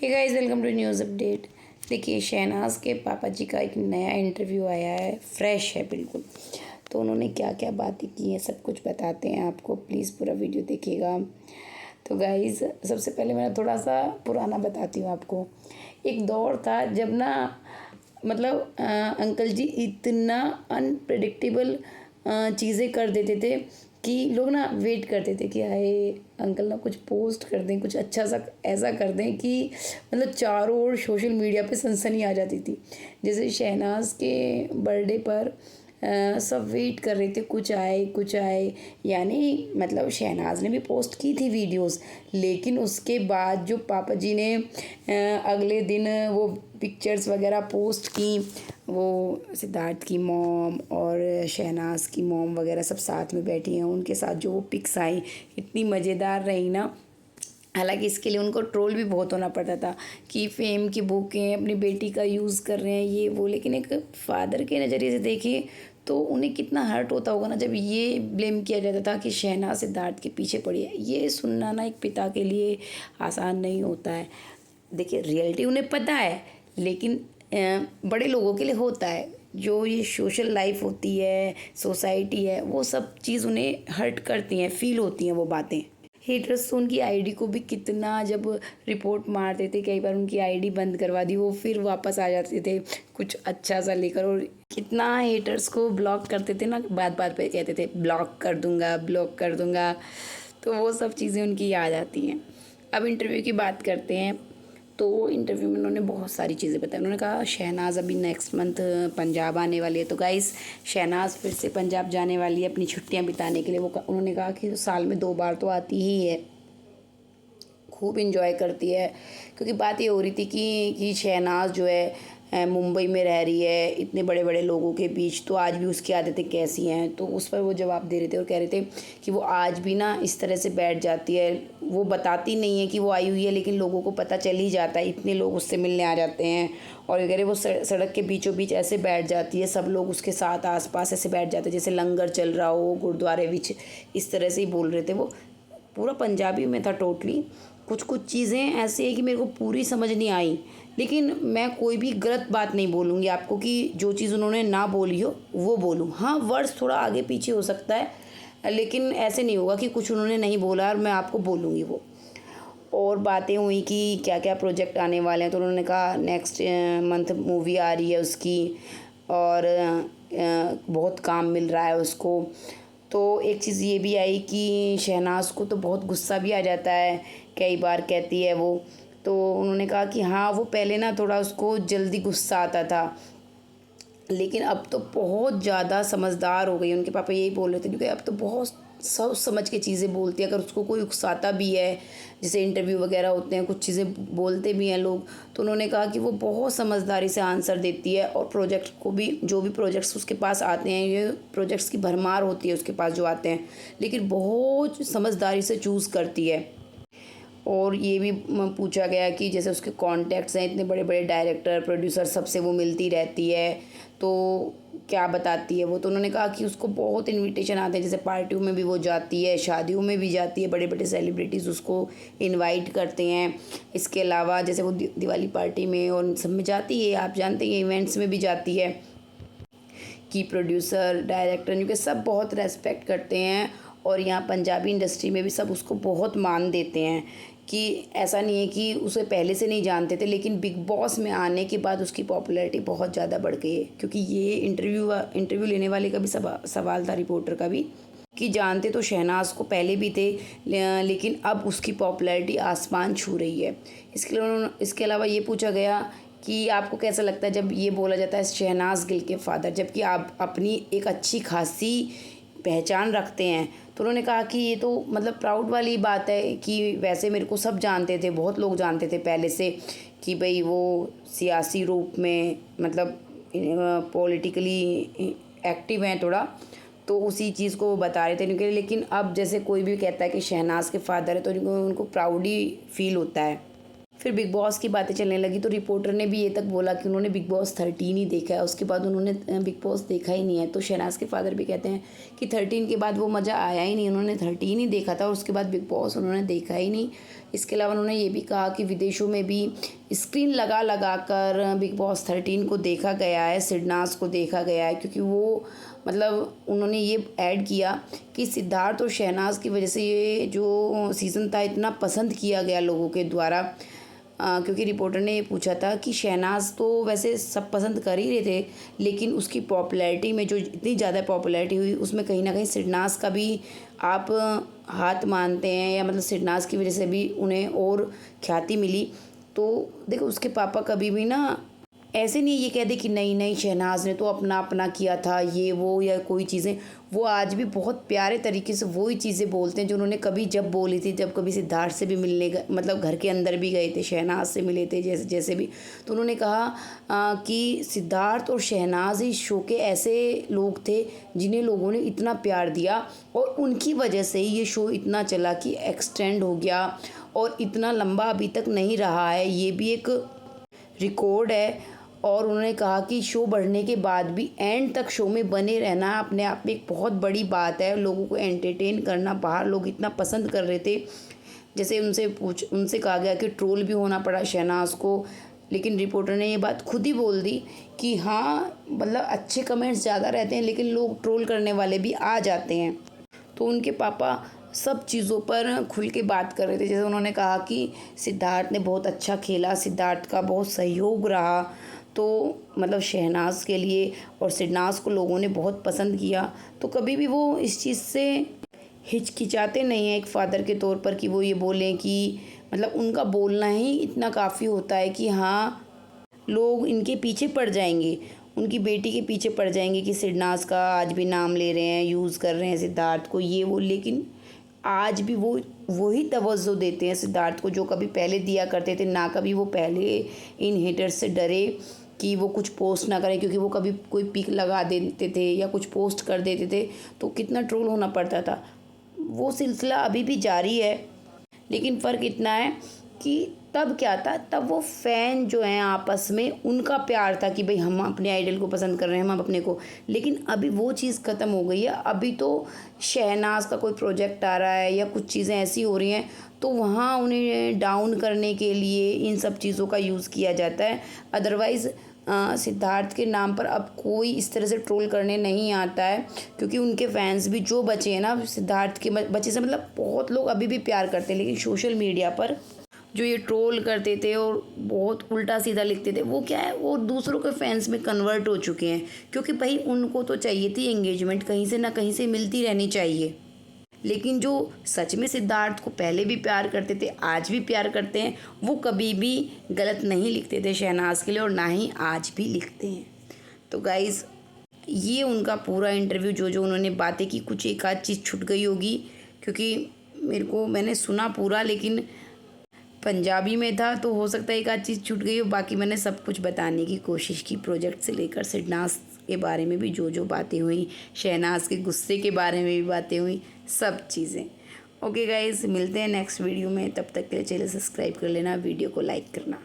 Hey guys, welcome to news update. देखिए, शहनाज के पापा जी का एक नया इंटरव्यू आया है, फ्रेश है बिल्कुल। तो उन्होंने क्या क्या बातें की हैं सब कुछ बताते हैं आपको, प्लीज़ पूरा वीडियो देखिएगा। तो गाइस, सबसे पहले मैं थोड़ा सा पुराना बताती हूँ आपको। एक दौर था जब ना मतलब अंकल जी इतना अनप्रिडिक्टेबल चीज़ें कर देते थे कि लोग ना वेट करते थे कि हाय अंकल ना कुछ पोस्ट कर दें, कुछ अच्छा सा ऐसा कर दें कि मतलब चारों ओर सोशल मीडिया पे सनसनी आ जाती थी। जैसे शहनाज के बर्थडे पर सब वेट कर रहे थे कुछ आए, यानी मतलब शहनाज ने भी पोस्ट की थी वीडियोस, लेकिन उसके बाद जो पापा जी ने अगले दिन वो पिक्चर्स वगैरह पोस्ट की, वो सिद्धार्थ की मॉम और शहनाज की मॉम वगैरह सब साथ में बैठी हैं, उनके साथ जो वो पिक्स आई इतनी मज़ेदार रही ना। हालांकि इसके लिए उनको ट्रोल भी बहुत होना पड़ता था कि फेम की भूखें अपनी बेटी का यूज़ कर रहे हैं ये वो, लेकिन एक फादर के नज़रिए से देखिए तो उन्हें कितना हर्ट होता होगा ना जब ये ब्लेम किया जाता था कि शहनाज सिद्धार्थ के पीछे पड़ी है। ये सुनना ना एक पिता के लिए आसान नहीं होता है। देखिए, रियलिटी उन्हें पता है, लेकिन बड़े लोगों के लिए होता है। जो ये सोशल लाइफ होती है, सोसाइटी है, वो सब चीज़ उन्हें हर्ट करती हैं, फील होती हैं वो बातें। हेटर्स तो उनकी आईडी को भी कितना जब रिपोर्ट मारते थे, कई बार उनकी आईडी बंद करवा दी, वो फिर वापस आ जाते थे कुछ अच्छा सा लेकर, और कितना हेटर्स को ब्लॉक करते थे ना, बात बात पे कहते थे ब्लॉक कर दूंगा। तो वो सब चीज़ें उनकी याद आती हैं। अब इंटरव्यू की बात करते हैं। तो इंटरव्यू में उन्होंने बहुत सारी चीज़ें बताई। उन्होंने कहा शहनाज अभी नेक्स्ट मंथ पंजाब आने वाली है। तो गाइस, शहनाज फिर से पंजाब जाने वाली है अपनी छुट्टियां बिताने के लिए। उन्होंने कहा कि साल में 2 बार तो आती ही है, खूब इंजॉय करती है। क्योंकि बात ये हो रही थी कि शहनाज जो है मुंबई में रह रही है इतने बड़े बड़े लोगों के बीच, तो आज भी उसकी आदतें कैसी हैं। तो उस पर वो जवाब दे रहे थे और कह रहे थे कि वो आज भी ना इस तरह से बैठ जाती है, वो बताती नहीं है कि वो आई हुई है, लेकिन लोगों को पता चल ही जाता है, इतने लोग उससे मिलने आ जाते हैं। और कह रहे वो सड़क के बीचों बीच ऐसे बैठ जाती है, सब लोग उसके साथ आसपास ऐसे बैठ जाते हैं जैसे लंगर चल रहा हो गुरुद्वारे बीच, इस तरह से ही बोल रहे थे वो। पूरा पंजाबी में था टोटली। कुछ कुछ चीज़ें ऐसी है कि मेरे को पूरी समझ नहीं आई, लेकिन मैं कोई भी गलत बात नहीं बोलूँगी आपको कि जो चीज़ उन्होंने ना बोली हो वो बोलूँ। हाँ, वर्ड्स थोड़ा आगे पीछे हो सकता है, लेकिन ऐसे नहीं होगा कि कुछ उन्होंने नहीं बोला और मैं आपको बोलूँगी वो। और बातें हुई कि क्या क्या प्रोजेक्ट आने वाले हैं। तो उन्होंने कहा नेक्स्ट मंथ मूवी आ रही है उसकी, और बहुत काम मिल रहा है उसको। तो एक चीज़ ये भी आई कि शहनाज को तो बहुत गुस्सा भी आ जाता है, कई बार कहती है वो। तो उन्होंने कहा कि हाँ, वो पहले ना थोड़ा उसको जल्दी गुस्सा आता था, लेकिन अब तो बहुत ज़्यादा समझदार हो गई। उनके पापा यही बोल रहे थे, क्योंकि अब तो बहुत सोच समझ के चीज़ें बोलती है। अगर उसको कोई उकसाता भी है, जैसे इंटरव्यू वगैरह होते हैं, कुछ चीज़ें बोलते भी हैं लोग, तो उन्होंने कहा कि वो बहुत समझदारी से आंसर देती है। और प्रोजेक्ट को भी, जो भी प्रोजेक्ट्स उसके पास आते हैं, ये प्रोजेक्ट्स की भरमार होती है उसके पास जो आते हैं, लेकिन बहुत समझदारी से चूज़ करती है। और ये भी पूछा गया कि जैसे उसके कॉन्टैक्ट्स हैं इतने बड़े बड़े डायरेक्टर प्रोड्यूसर, सबसे वो मिलती रहती है, तो क्या बताती है वो। तो उन्होंने कहा कि उसको बहुत इनविटेशन आते हैं, जैसे पार्टियों में भी वो जाती है, शादियों में भी जाती है, बड़े बड़े सेलिब्रिटीज़ उसको इनवाइट करते हैं। इसके अलावा जैसे वो दिवाली पार्टी में और सब में जाती है, आप जानते हैं इवेंट्स में भी जाती है, कि प्रोड्यूसर डायरेक्टर क्योंकि सब बहुत रेस्पेक्ट करते हैं। और यहाँ पंजाबी इंडस्ट्री में भी सब उसको बहुत मान देते हैं, कि ऐसा नहीं है कि उसे पहले से नहीं जानते थे, लेकिन बिग बॉस में आने के बाद उसकी पॉपुलैरिटी बहुत ज़्यादा बढ़ गई है। क्योंकि ये इंटरव्यू लेने वाले का भी सवाल था, रिपोर्टर का भी, कि जानते तो शहनाज को पहले भी थे, लेकिन अब उसकी पॉपुलैरिटी आसमान छू रही है। इसके अलावा ये पूछा गया कि आपको कैसा लगता है जब ये बोला जाता है शहनाज गिल के फादर, जबकि आप अपनी एक अच्छी खासी पहचान रखते हैं। तो उन्होंने कहा कि ये तो मतलब प्राउड वाली बात है कि वैसे मेरे को सब जानते थे, बहुत लोग जानते थे पहले से कि भाई वो सियासी रूप में मतलब पॉलिटिकली एक्टिव हैं थोड़ा, तो उसी चीज़ को वो बता रहे थे उनके। लेकिन अब जैसे कोई भी कहता है कि शहनाज के फादर है तो उनको प्राउड ही फील होता है। फिर बिग बॉस की बातें चलने लगी तो रिपोर्टर ने भी ये तक बोला कि उन्होंने बिग बॉस 13 ही देखा है, उसके बाद उन्होंने बिग बॉस देखा ही नहीं है। तो शहनाज़ के फादर भी कहते हैं कि 13 के बाद वो मज़ा आया ही नहीं, उन्होंने 13 ही देखा था और उसके बाद बिग बॉस उन्होंने देखा ही नहीं। इसके अलावा उन्होंने ये भी कहा कि विदेशों में भी स्क्रीन लगा कर बिग बॉस 13 को देखा गया है, सिडनाज़ को देखा गया है, क्योंकि वो मतलब उन्होंने ये ऐड किया कि सिद्धार्थ और शहनाज़ की वजह से ये जो सीज़न था इतना पसंद किया गया लोगों के द्वारा। क्योंकि रिपोर्टर ने ये पूछा था कि शहनाज़ तो वैसे सब पसंद कर ही रहे थे, लेकिन उसकी पॉपुलैरिटी में जो इतनी ज़्यादा पॉपुलैरिटी हुई उसमें कहीं ना कहीं सिडनाज़ का भी आप हाथ मानते हैं, या मतलब सिडनाज़ की वजह से भी उन्हें और ख्याति मिली। तो देखो उसके पापा कभी भी ना ऐसे नहीं ये कह दे कि नहीं नहीं शहनाज़ ने तो अपना अपना किया था ये वो या कोई चीज़ें, वो आज भी बहुत प्यारे तरीके से वही चीज़ें बोलते हैं जो उन्होंने कभी जब बोली थी, जब कभी सिद्धार्थ से भी मिलने मतलब घर के अंदर भी गए थे, शहनाज़ से मिले थे जैसे जैसे भी। तो उन्होंने कहा कि सिद्धार्थ और शहनाज़ इस शो के ऐसे लोग थे जिन्हें लोगों ने इतना प्यार दिया और उनकी वजह से ही ये शो इतना चला कि एक्सटेंड हो गया और इतना लंबा अभी तक नहीं रहा है, ये भी एक रिकॉर्ड है। और उन्होंने कहा कि शो बढ़ने के बाद भी एंड तक शो में बने रहना अपने आप में एक बहुत बड़ी बात है, लोगों को एंटरटेन करना। बाहर लोग इतना पसंद कर रहे थे, जैसे उनसे कहा गया कि ट्रोल भी होना पड़ा शहनाज़ को, लेकिन रिपोर्टर ने ये बात खुद ही बोल दी कि हाँ मतलब अच्छे कमेंट्स ज़्यादा रहते हैं लेकिन लोग ट्रोल करने वाले भी आ जाते हैं। तो उनके पापा सब चीज़ों पर खुल के बात कर रहे थे, जैसे उन्होंने कहा कि सिद्धार्थ ने बहुत अच्छा खेला, सिद्धार्थ का बहुत सहयोग रहा, तो मतलब शहनाज़ के लिए और सिडनाज़ को लोगों ने बहुत पसंद किया। तो कभी भी वो इस चीज़ से हिचकिचाते नहीं हैं एक फ़ादर के तौर पर कि वो ये बोलें कि मतलब उनका बोलना ही इतना काफ़ी होता है कि हाँ लोग इनके पीछे पड़ जाएंगे, उनकी बेटी के पीछे पड़ जाएंगे कि सिडनाज़ का आज भी नाम ले रहे हैं, यूज़ कर रहे हैं सिद्धार्थ को ये वो, लेकिन आज भी वो वही तवज्जो देते हैं सिद्धार्थ को जो कभी पहले दिया करते थे। ना कभी वो पहले इन हेटर्स से डरे कि वो कुछ पोस्ट ना करें, क्योंकि वो कभी कोई पिक लगा देते थे या कुछ पोस्ट कर देते थे तो कितना ट्रोल होना पड़ता था। वो सिलसिला अभी भी जारी है, लेकिन फ़र्क इतना है कि तब क्या था, तब वो फ़ैन जो हैं आपस में उनका प्यार था कि भाई हम अपने आइडल को पसंद कर रहे हैं, हम अपने को। लेकिन अभी वो चीज़ ख़त्म हो गई है। अभी तो शहनाज़ का कोई प्रोजेक्ट आ रहा है या कुछ चीज़ें ऐसी हो रही हैं तो वहाँ उन्हें डाउन करने के लिए इन सब चीज़ों का यूज़ किया जाता है। अदरवाइज़ सिद्धार्थ के नाम पर अब कोई इस तरह से ट्रोल करने नहीं आता है, क्योंकि उनके फैंस भी जो बचे हैं ना सिद्धार्थ के बच्चे से, मतलब बहुत लोग अभी भी प्यार करते हैं। लेकिन सोशल मीडिया पर जो ये ट्रोल करते थे और बहुत उल्टा सीधा लिखते थे वो क्या है, वो दूसरों के फैंस में कन्वर्ट हो चुके हैं, क्योंकि भाई उनको तो चाहिए थी एंगेजमेंट, कहीं से ना कहीं से मिलती रहनी चाहिए। लेकिन जो सच में सिद्धार्थ को पहले भी प्यार करते थे आज भी प्यार करते हैं वो कभी भी गलत नहीं लिखते थे शहनाज़ के लिए, और ना ही आज भी लिखते हैं। तो गाइज़ ये उनका पूरा इंटरव्यू जो जो उन्होंने बातें की, कुछ एक आध चीज़ छूट गई होगी क्योंकि मैंने सुना पूरा, लेकिन पंजाबी में था तो हो सकता है एक आध चीज़ छूट गई हो। बाकी मैंने सब कुछ बताने की कोशिश की, प्रोजेक्ट से लेकर सिडनाज़ के बारे में भी जो जो बातें हुई, शहनाज़ के गुस्से के बारे में भी बातें हुई, सब चीज़ें। ओके गाइज़, मिलते हैं नेक्स्ट वीडियो में, तब तक के लिए चैनल सब्सक्राइब कर लेना, वीडियो को लाइक करना।